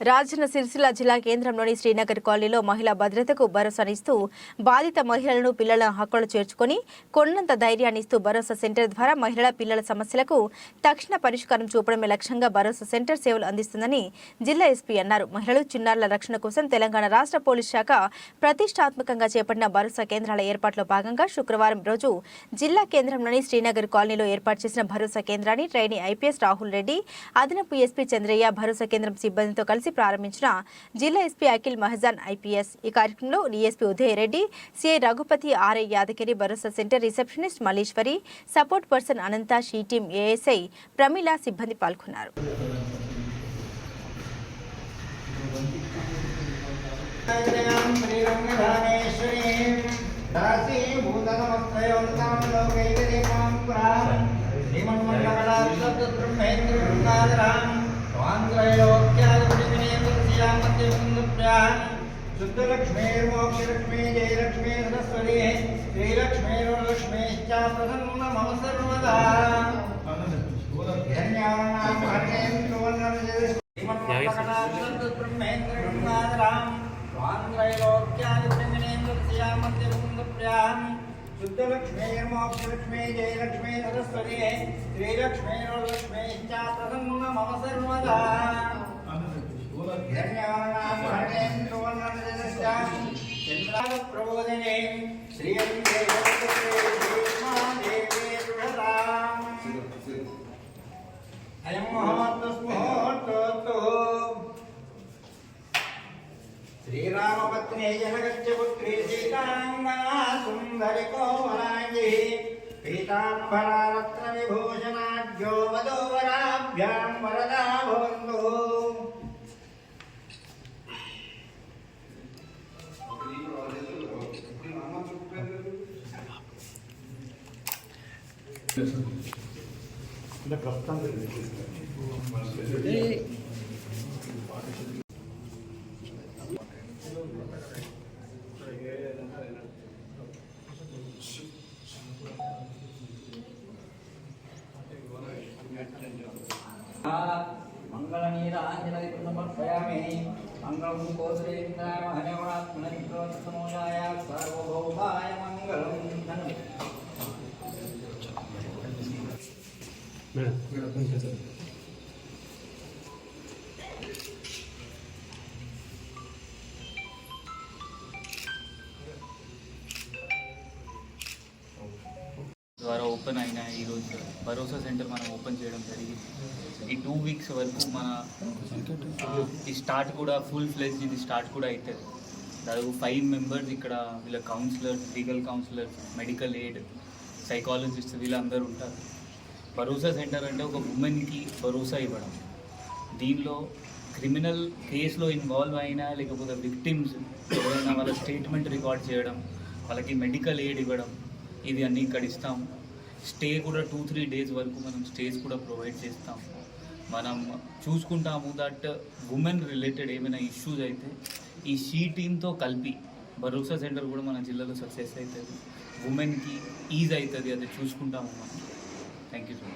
రాజన్న సిరిసిల్ల జిల్లా కేంద్రంలోని శ్రీనగర్ కాలనీలో మహిళా భద్రతకు భరోసానిస్తూ బాధిత మహిళలను పిల్లల హక్కులు చేర్చుకొని కొన్నంత ధైర్యాన్నిస్తూ భరోసా సెంటర్ ద్వారా మహిళల పిల్లల సమస్యలకు తక్షణ పరిష్కారం చూపడమే లక్ష్యంగా భరోసా సెంటర్ సేవలు అందిస్తుందని జిల్లా ఎస్పీ అన్నారు. మహిళలు చిన్నారుల రక్షణ కోసం తెలంగాణ రాష్ట్ర పోలీస్ శాఖ ప్రతిష్టాత్మకంగా చేపట్టిన భరోసా కేంద్రాల ఏర్పాటులో భాగంగా శుక్రవారం రోజు జిల్లా కేంద్రంలోని శ్రీనగర్ కాలనీలో ఏర్పాటు చేసిన భరోసా కేంద్రాన్ని ట్రైనీ ఐపీఎస్ రాహుల్ రెడ్డి, అదనపు ఎస్పీ చంద్రయ్య భరోసా కేంద్రం సిబ్బందితో కలిసి ప్రారంభించిన జిల్లా ఎస్పీ అఖిల్ మహజాన్ ఐపీఎస్. ఈ కార్యక్రమంలో DSP Uday Reddy, CI Raghupati, RI Yadagiri, Bharosa centre receptionist Malleswari, support person Anantha, SHE team ASI Pramila సిబ్బంది పాల్గొన్నారు. शुद्धलक्ष्मीर्मोक्षलक्ष्मी जयलक्ष्मी सरस्वती श्रीलक्ष्मीर्वरलक्ष्मीश्च प्रसन्न मम सर्वदा शुद्धलक्ष्मीर्मोक्षलक्ष्मी जयलक्ष्मी सरस्वती श्रीलक्ष्मीर्वरलक्ष्मीश्च प्रसन्न मम सर्वदा प्रबोधने श्री अयं मुहूर्तो श्रीरामपत्नी जनकस्य पुत्री सीतांगा सुंदरी कोमलांगी पीतांबरा रत्न विभूषणाढ्यो वधूवराभ्यां वरदा भवन्तु. मंगलनीरांजलि समर्पयामि. मंगलं कोसलेन्द्राय महदेवात्मनिप्रोत्समोजाय सार्वभौमाय मंगलम्. ద్వారా ఓపెన్ అయిన ఈరోజు భరోసా సెంటర్ మనం ఓపెన్ చేయడం జరిగింది. ఈ 2 వీక్స్ వరకు మన ఈ స్టార్ట్ కూడా ఫుల్ ఫ్లెజ్డ్ ఇది స్టార్ట్ కూడా అవుతుంది. దాదాపు 5 మెంబర్స్ ఇక్కడ వీళ్ళ counsellors, legal counsellors, medical aid, psychologist వీళ్ళందరూ ఉంటారు. భరోసా సెంటర్ అంటే ఒక ఉమెన్కి భరోసా ఇవ్వడం. దీనిలో క్రిమినల్ కేసులో ఇన్వాల్వ్ అయినా లేకపోతే విక్టిమ్స్ ఎవరైనా వాళ్ళ స్టేట్మెంట్ రికార్డ్ చేయడం, వాళ్ళకి మెడికల్ ఎయిడ్ ఇవ్వడం, ఇది అన్నీ ఇక్కడ ఇస్తాం. స్టే కూడా 2-3 డేస్ వరకు మనం స్టేస్ కూడా ప్రొవైడ్ చేస్తాం. మనం చూసుకుంటాము దట్ ఉమెన్ రిలేటెడ్ ఏమైనా ఇష్యూస్ అయితే ఈ షీ టీమ్తో కలిపి భరోసా సెంటర్ కూడా మన జిల్లాలో సక్సెస్ అవుతుంది, ఉమెన్కి ఈజ్ అవుతుంది, అది చూసుకుంటాము మనం. Thank you so much.